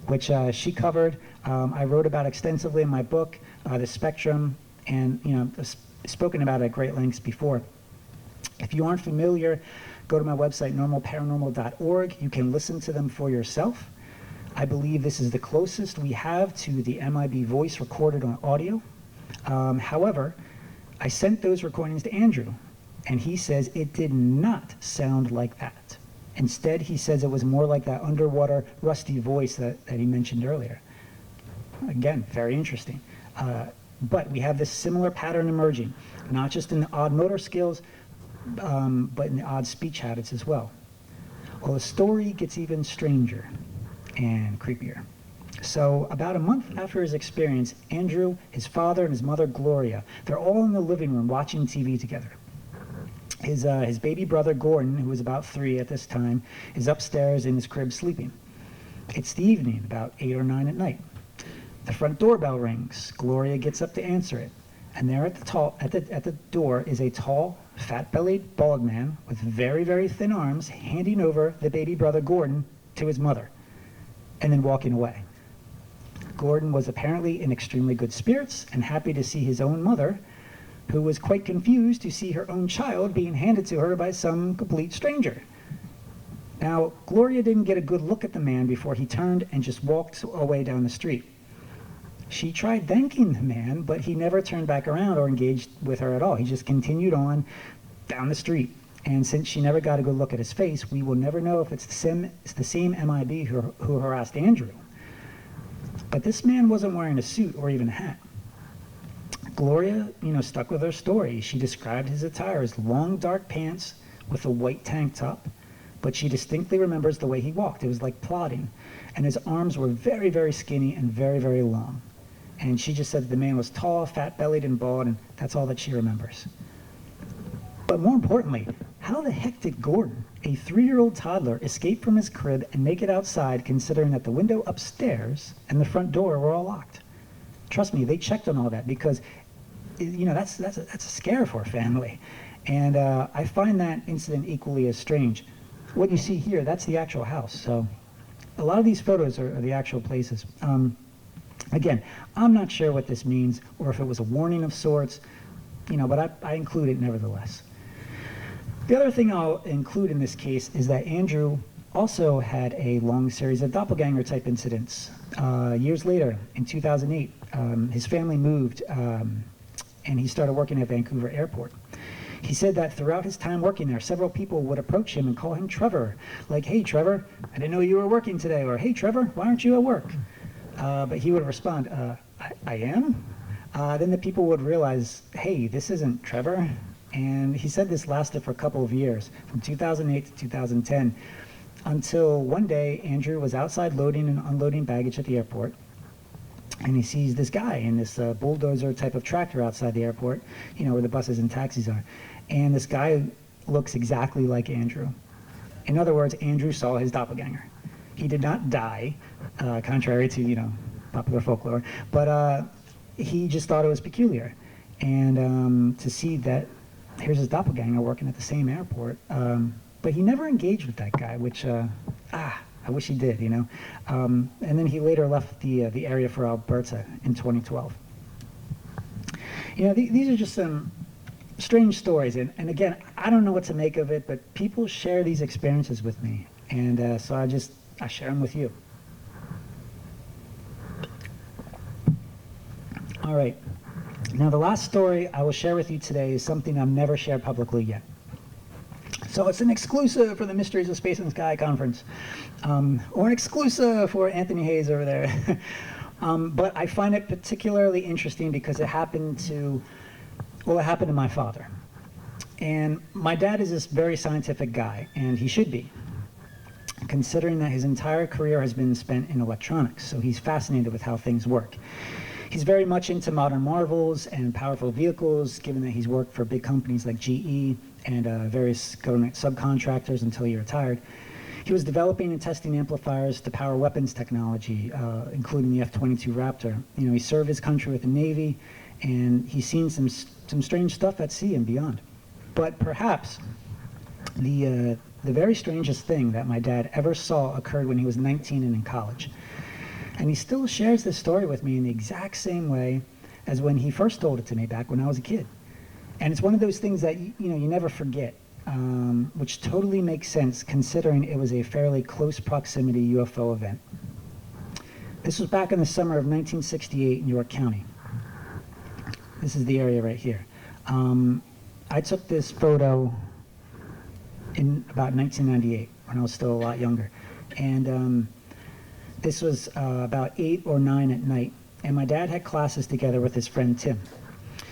which she covered. I wrote about extensively in my book, The Spectrum, and, you know, spoken about it at great lengths before. If you aren't familiar, go to my website, normalparanormal.org. You can listen to them for yourself. I believe this is the closest we have to the MIB voice recorded on audio. However, I sent those recordings to Andrew, and he says it did not sound like that. Instead, he says it was more like that underwater, rusty voice that he mentioned earlier. Again, very interesting. But we have this similar pattern emerging, not just in the odd motor skills, but in the odd speech habits as well. Well, the story gets even stranger and creepier. So about a month after his experience, Andrew, his father, and his mother, Gloria, they're all in the living room watching TV together. His baby brother, Gordon, who was about 3 at this time, is upstairs in his crib sleeping. It's the evening, about 8 or 9 at night. The front doorbell rings. Gloria gets up to answer it. And there at the door is a tall, fat-bellied, bald man with very, very thin arms handing over the baby brother, Gordon, to his mother, and then walking away. Gordon was apparently in extremely good spirits and happy to see his own mother, who was quite confused to see her own child being handed to her by some complete stranger. Now, Gloria didn't get a good look at the man before he turned and just walked away down the street. She tried thanking the man, but he never turned back around or engaged with her at all. He just continued on down the street. And since she never got a good look at his face, we will never know if it's the same MIB who harassed Andrew. But this man wasn't wearing a suit or even a hat. Gloria, stuck with her story. She described his attire as long, dark pants with a white tank top, but she distinctly remembers the way he walked. It was like plodding, and his arms were very, very skinny and very, very long. And she just said that the man was tall, fat-bellied, and bald, and that's all that she remembers. But more importantly, how the heck did Gordon, a 3-year-old toddler, escape from his crib and make it outside, considering that the window upstairs and the front door were all locked? Trust me, they checked on all that, because that's a scare for a family. And I find that incident equally as strange. What you see here, that's the actual house. So a lot of these photos are the actual places. Again, I'm not sure what this means, or if it was a warning of sorts, but I include it nevertheless. The other thing I'll include in this case is that Andrew also had a long series of doppelganger type incidents. Years later, in 2008, his family moved and he started working at Vancouver Airport. He said that throughout his time working there, several people would approach him and call him Trevor, like, "Hey Trevor, I didn't know you were working today," or "Hey Trevor, why aren't you at work?" But he would respond, I am? Then the people would realize, hey, this isn't Trevor. And he said this lasted for a couple of years, from 2008 to 2010, until one day Andrew was outside loading and unloading baggage at the airport, and he sees this guy in this bulldozer type of tractor outside the airport, where the buses and taxis are. And this guy looks exactly like Andrew. In other words, Andrew saw his doppelganger. He did not die, contrary to, popular folklore, but he just thought it was peculiar. And to see that here's his doppelganger working at the same airport, but he never engaged with that guy, which, I wish he did, and then he later left the area for Alberta in 2012. These are just some strange stories, and again, I don't know what to make of it, but people share these experiences with me, and so I share them with you. All right. Now, the last story I will share with you today is something I've never shared publicly yet. So it's an exclusive for the Mysteries of Space and Sky conference, or an exclusive for Anthony Hayes over there. But I find it particularly interesting because it happened to my father. And my dad is this very scientific guy, and he should be, considering that his entire career has been spent in electronics, so he's fascinated with how things work. He's very much into modern marvels and powerful vehicles, given that he's worked for big companies like GE and various government subcontractors until he retired. He was developing and testing amplifiers to power weapons technology, including the F-22 Raptor. He served his country with the Navy, and he's seen some strange stuff at sea and beyond. But perhaps the very strangest thing that my dad ever saw occurred when he was 19 and in college. And he still shares this story with me in the exact same way as when he first told it to me back when I was a kid. And it's one of those things that you never forget, which totally makes sense considering it was a fairly close proximity UFO event. This was back in the summer of 1968 in York County. This is the area right here. I took this photo in about 1998 when I was still a lot younger. And this was about 8 or 9 at night, and my dad had classes together with his friend Tim.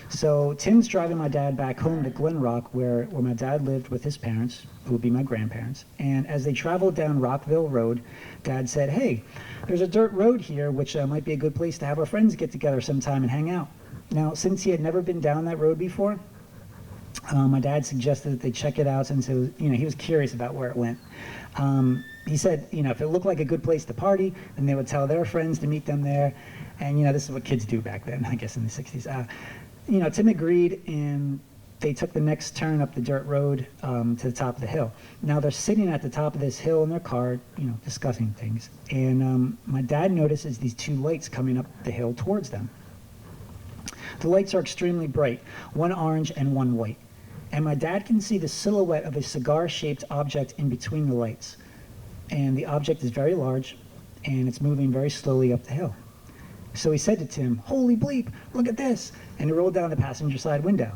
So Tim's driving my dad back home to Glen Rock, where my dad lived with his parents, who would be my grandparents. And as they traveled down Rockville Road, Dad said, "Hey, there's a dirt road here, which might be a good place to have our friends get together sometime and hang out." Now, since he had never been down that road before, my dad suggested that they check it out, since it was, he was curious about where it went. He said, if it looked like a good place to party, then they would tell their friends to meet them there. And, this is what kids do back then, I guess in the 60s. Tim agreed, and they took the next turn up the dirt road to the top of the hill. Now, they're sitting at the top of this hill in their car, discussing things. And my dad notices these 2 lights coming up the hill towards them. The lights are extremely bright, one orange and one white. And my dad can see the silhouette of a cigar-shaped object in between the lights. And the object is very large, and it's moving very slowly up the hill. So he said to Tim, "Holy bleep, look at this," and he rolled down the passenger side window.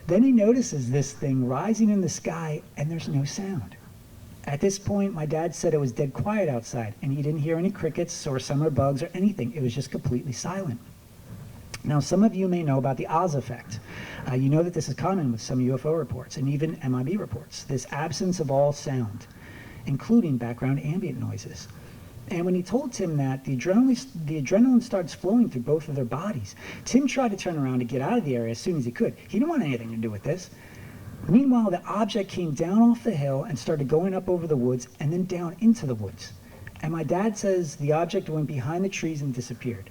Then he notices this thing rising in the sky, and there's no sound. At this point, my dad said it was dead quiet outside, and he didn't hear any crickets or summer bugs or anything. It was just completely silent. Now, some of you may know about the Oz effect. You know that this is common with some UFO reports and even MIB reports, this absence of all sound, including background ambient noises. And when he told Tim that, the adrenaline starts flowing through both of their bodies. Tim tried to turn around to get out of the area as soon as he could. He didn't want anything to do with this. Meanwhile, the object came down off the hill and started going up over the woods and then down into the woods. And my dad says the object went behind the trees and disappeared.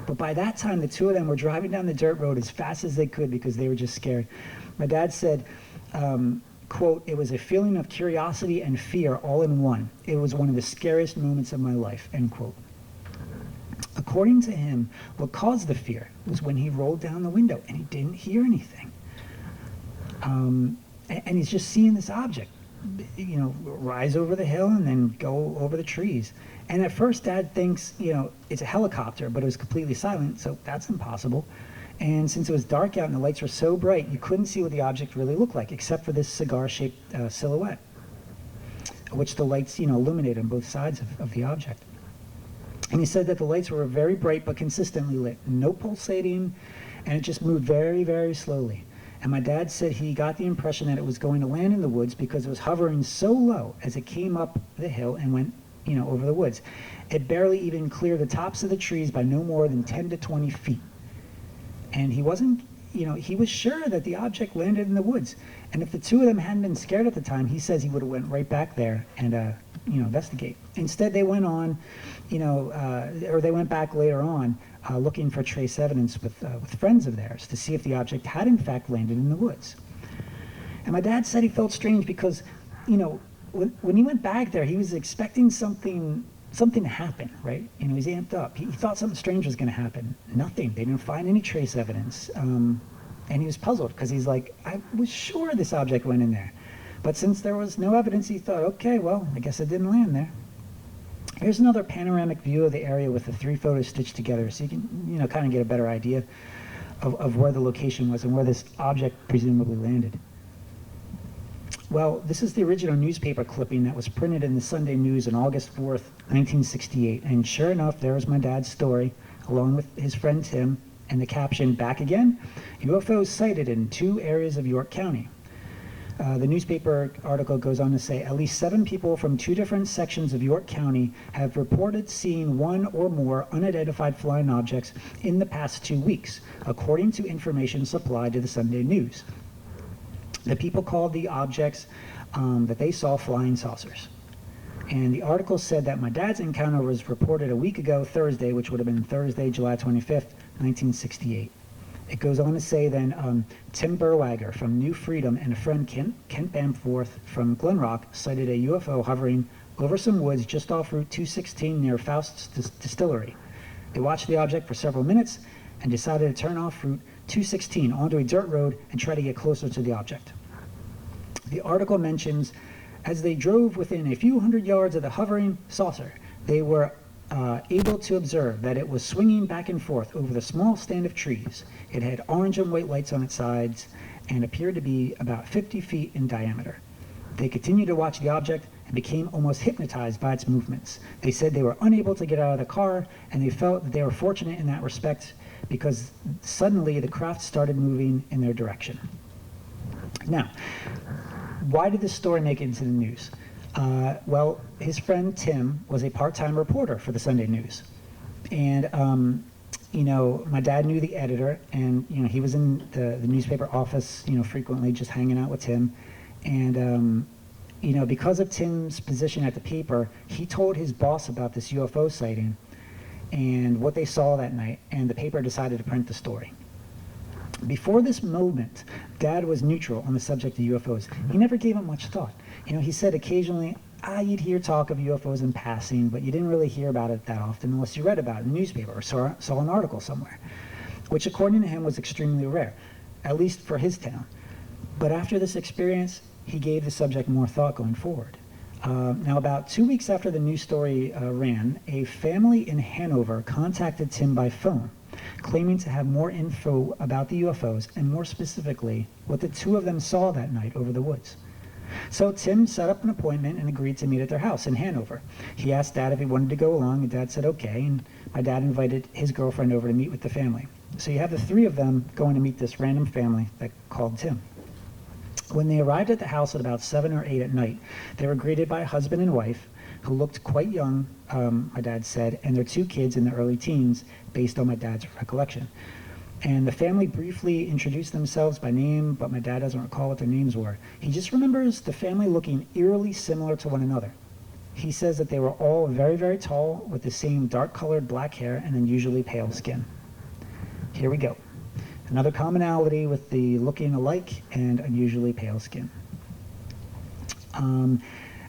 But by that time, the two of them were driving down the dirt road as fast as they could because they were just scared. My dad said, quote, "It was a feeling of curiosity and fear all in one. It was one of the scariest moments of my life," end quote. According to him, what caused the fear was when he rolled down the window and he didn't hear anything. And he's just seeing this object, you know, rise over the hill and then go over the trees. And at first, Dad thinks, you know, it's a helicopter, but it was completely silent, so that's impossible. And since it was dark out and the lights were so bright, you couldn't see what the object really looked like, except for this cigar-shaped silhouette, which the lights, you know, illuminated on both sides of the object. And he said that the lights were very bright but consistently lit, no pulsating, and it just moved very, very slowly. And my dad said he got the impression that it was going to land in the woods because it was hovering so low as it came up the hill and went, you know, over the woods. It barely even cleared the tops of the trees by no more than 10 to 20 feet. And he wasn't, you know, he was sure that the object landed in the woods. And if the two of them hadn't been scared at the time, he says he would have went right back there and, you know, investigate. Instead, they went on, you know, or they went back later on looking for trace evidence with friends of theirs to see if the object had in fact landed in the woods. And my dad said he felt strange because, you know, when he went back there, he was expecting something to happen, right? You know, he's amped up. He thought something strange was going to happen. Nothing. They didn't find any trace evidence. And he was puzzled because he's like, I was sure this object went in there. But since there was no evidence, he thought, okay, well, I guess it didn't land there. Here's another panoramic view of the area with the three photos stitched together so you can, you know, kind of get a better idea of where the location was and where this object presumably landed. Well, this is the original newspaper clipping that was printed in the Sunday News on August 4th, 1968. And sure enough, there was my dad's story, along with his friend Tim, and the caption, "Back again? UFOs sighted in 2 areas of York County." The newspaper article goes on to say, at least 7 people from 2 different sections of York County have reported seeing 1 or more unidentified flying objects in the past 2 weeks, according to information supplied to the Sunday News. The people called the objects that they saw flying saucers. And the article said that my dad's encounter was reported a week ago, Thursday, which would have been Thursday, July 25th, 1968. It goes on to say then, Tim Berwager from New Freedom and a friend, Kent Bamforth from Glen Rock, sighted a UFO hovering over some woods just off Route 216 near Faust's Distillery. They watched the object for several minutes and decided to turn off Route 216 onto a dirt road and try to get closer to the object. The article mentions, as they drove within a few hundred yards of the hovering saucer, they were able to observe that it was swinging back and forth over the small stand of trees. It had orange and white lights on its sides and appeared to be about 50 feet in diameter. They continued to watch the object and became almost hypnotized by its movements. They said they were unable to get out of the car, and they felt that they were fortunate in that respect because suddenly the craft started moving in their direction. Now, why did this story make it into the news? Well, his friend Tim was a part-time reporter for the Sunday News. And, you know, my dad knew the editor, and, you know, he was in the newspaper office, you know, frequently just hanging out with Tim. And, you know, because of Tim's position at the paper, he told his boss about this UFO sighting and what they saw that night, and the paper decided to print the story. Before this moment, Dad was neutral on the subject of UFOs. He never gave it much thought. You know, he said occasionally, you'd hear talk of UFOs in passing, but you didn't really hear about it that often unless you read about it in the newspaper or saw an article somewhere, which according to him was extremely rare, at least for his town. But after this experience, he gave the subject more thought going forward. Now, about 2 weeks after the news story ran, a family in Hanover contacted Tim by phone, claiming to have more info about the UFOs and more specifically what the two of them saw that night over the woods. So Tim set up an appointment and agreed to meet at their house in Hanover. He asked Dad if he wanted to go along, and Dad said okay, and my dad invited his girlfriend over to meet with the family. So you have the 3 of them going to meet this random family that called Tim. When they arrived at the house at about 7 or 8 at night, they were greeted by a husband and wife, who looked quite young, my dad said, and their 2 kids in their early teens, based on my dad's recollection. And the family briefly introduced themselves by name, but my dad doesn't recall what their names were. He just remembers the family looking eerily similar to one another. He says that they were all very, very tall, with the same dark-colored black hair and unusually pale skin. Here we go. Another commonality with the looking alike and unusually pale skin.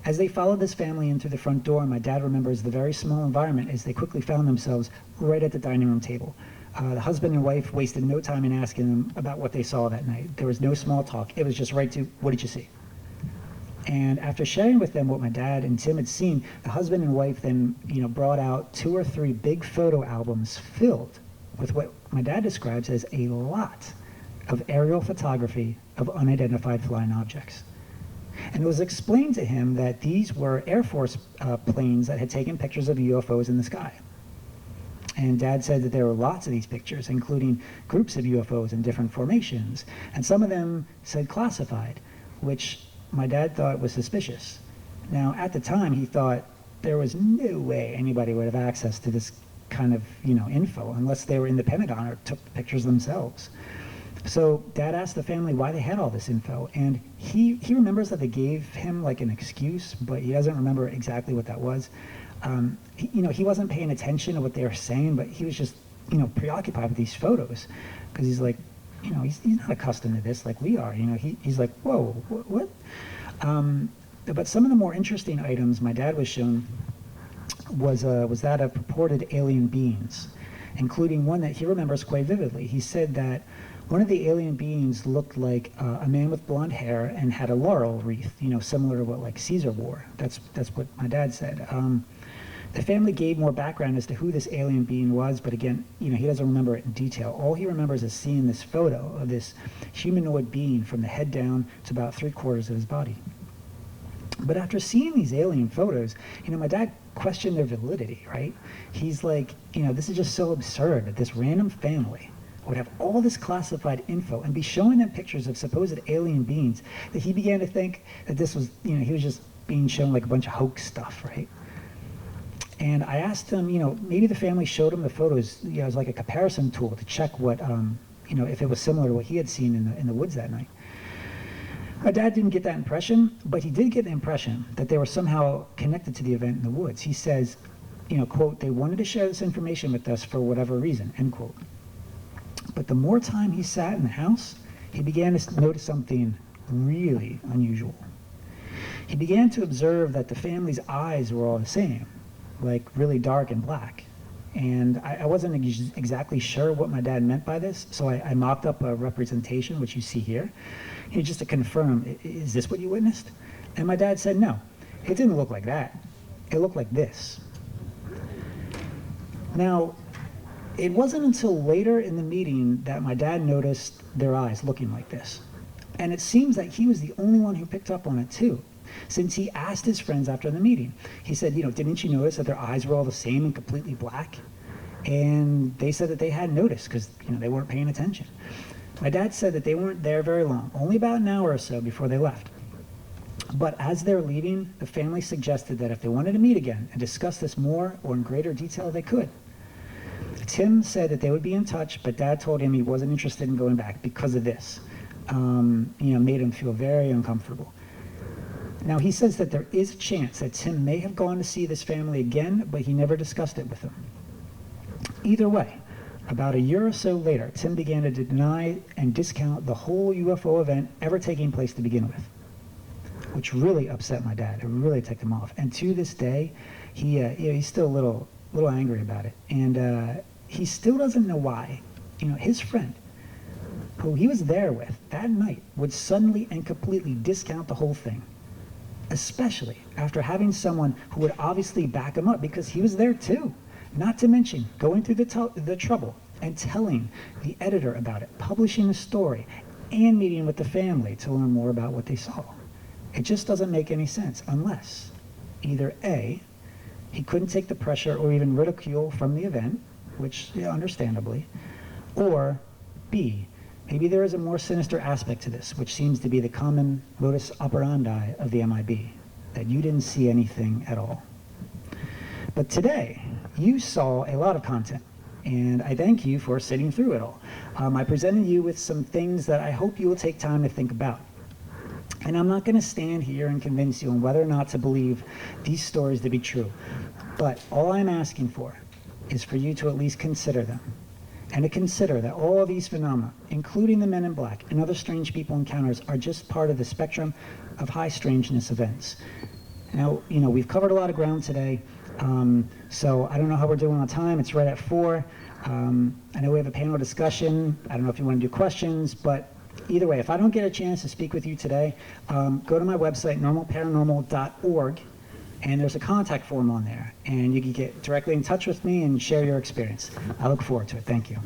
As they followed this family in through the front door, my dad remembers the very small environment as they quickly found themselves right at the dining room table. The husband and wife wasted no time in asking them about what they saw that night. There was no small talk. It was just right to, what did you see? And after sharing with them what my dad and Tim had seen, the husband and wife then, brought out 2 or 3 big photo albums filled with what my dad describes as a lot of aerial photography of unidentified flying objects. And it was explained to him that these were Air Force planes that had taken pictures of UFOs in the sky. And Dad said that there were lots of these pictures, including groups of UFOs in different formations, and some of them said classified, which my dad thought was suspicious. Now, at the time, he thought there was no way anybody would have access to this kind of, info unless they were in the Pentagon or took pictures themselves. So Dad asked the family why they had all this info, and he remembers that they gave him like an excuse, but he doesn't remember exactly what that was. He wasn't paying attention to what they were saying, but he was just, preoccupied with these photos, because he's like, he's not accustomed to this like we are. He's like, whoa, what? But some of the more interesting items my dad was shown was that of purported alien beings, including one that he remembers quite vividly. He said that one of the alien beings looked like a man with blonde hair and had a laurel wreath, similar to what like Caesar wore. That's what my dad said. The family gave more background as to who this alien being was, but again, he doesn't remember it in detail. All he remembers is seeing this photo of this humanoid being from the head down to about 3/4 of his body. But after seeing these alien photos, my dad questioned their validity, right? He's like, this is just so absurd that this random family would have all this classified info and be showing them pictures of supposed alien beings, that he began to think that this was, he was just being shown like a bunch of hoax stuff, right? And I asked him, maybe the family showed him the photos, as like a comparison tool to check what, if it was similar to what he had seen in the woods that night. My dad didn't get that impression, but he did get the impression that they were somehow connected to the event in the woods. He says, quote, they wanted to share this information with us for whatever reason, end quote. But the more time he sat in the house, he began to notice something really unusual. He began to observe that the family's eyes were all the same, like really dark and black. And I wasn't exactly sure what my dad meant by this, so I mocked up a representation, which you see here, just to confirm, is this what you witnessed? And my dad said, no, it didn't look like that. It looked like this. Now, it wasn't until later in the meeting that my dad noticed their eyes looking like this. And it seems that he was the only one who picked up on it too, since he asked his friends after the meeting. He said, didn't you notice that their eyes were all the same and completely black? And they said that they hadn't noticed because, they weren't paying attention. My dad said that they weren't there very long, only about an hour or so before they left. But as they were leaving, the family suggested that if they wanted to meet again and discuss this more or in greater detail, they could. Tim said that they would be in touch, but Dad told him he wasn't interested in going back because of this. Made him feel very uncomfortable. Now, he says that there is a chance that Tim may have gone to see this family again, but he never discussed it with them. Either way, about a year or so later, Tim began to deny and discount the whole UFO event ever taking place to begin with, which really upset my dad. It really ticked him off. And to this day, he's still a little angry about it. And he still doesn't know why, his friend, who he was there with that night, would suddenly and completely discount the whole thing, especially after having someone who would obviously back him up because he was there too. Not to mention going through the trouble and telling the editor about it, publishing the story, and meeting with the family to learn more about what they saw. It just doesn't make any sense unless either A, he couldn't take the pressure or even ridicule from the event, which, understandably, or B, maybe there is a more sinister aspect to this, which seems to be the common modus operandi of the MIB, that you didn't see anything at all. But today, you saw a lot of content, and I thank you for sitting through it all. I presented you with some things that I hope you will take time to think about. And I'm not going to stand here and convince you on whether or not to believe these stories to be true. But all I'm asking for is for you to at least consider them. And to consider that all of these phenomena, including the men in black and other strange people encounters, are just part of the spectrum of high strangeness events. Now, we've covered a lot of ground today, so I don't know how we're doing on time. It's right at 4. I know we have a panel discussion. I don't know if you want to do questions, but either way, if I don't get a chance to speak with you today, go to my website, normalparanormal.org, and there's a contact form on there, and you can get directly in touch with me and share your experience. I look forward to it. Thank you.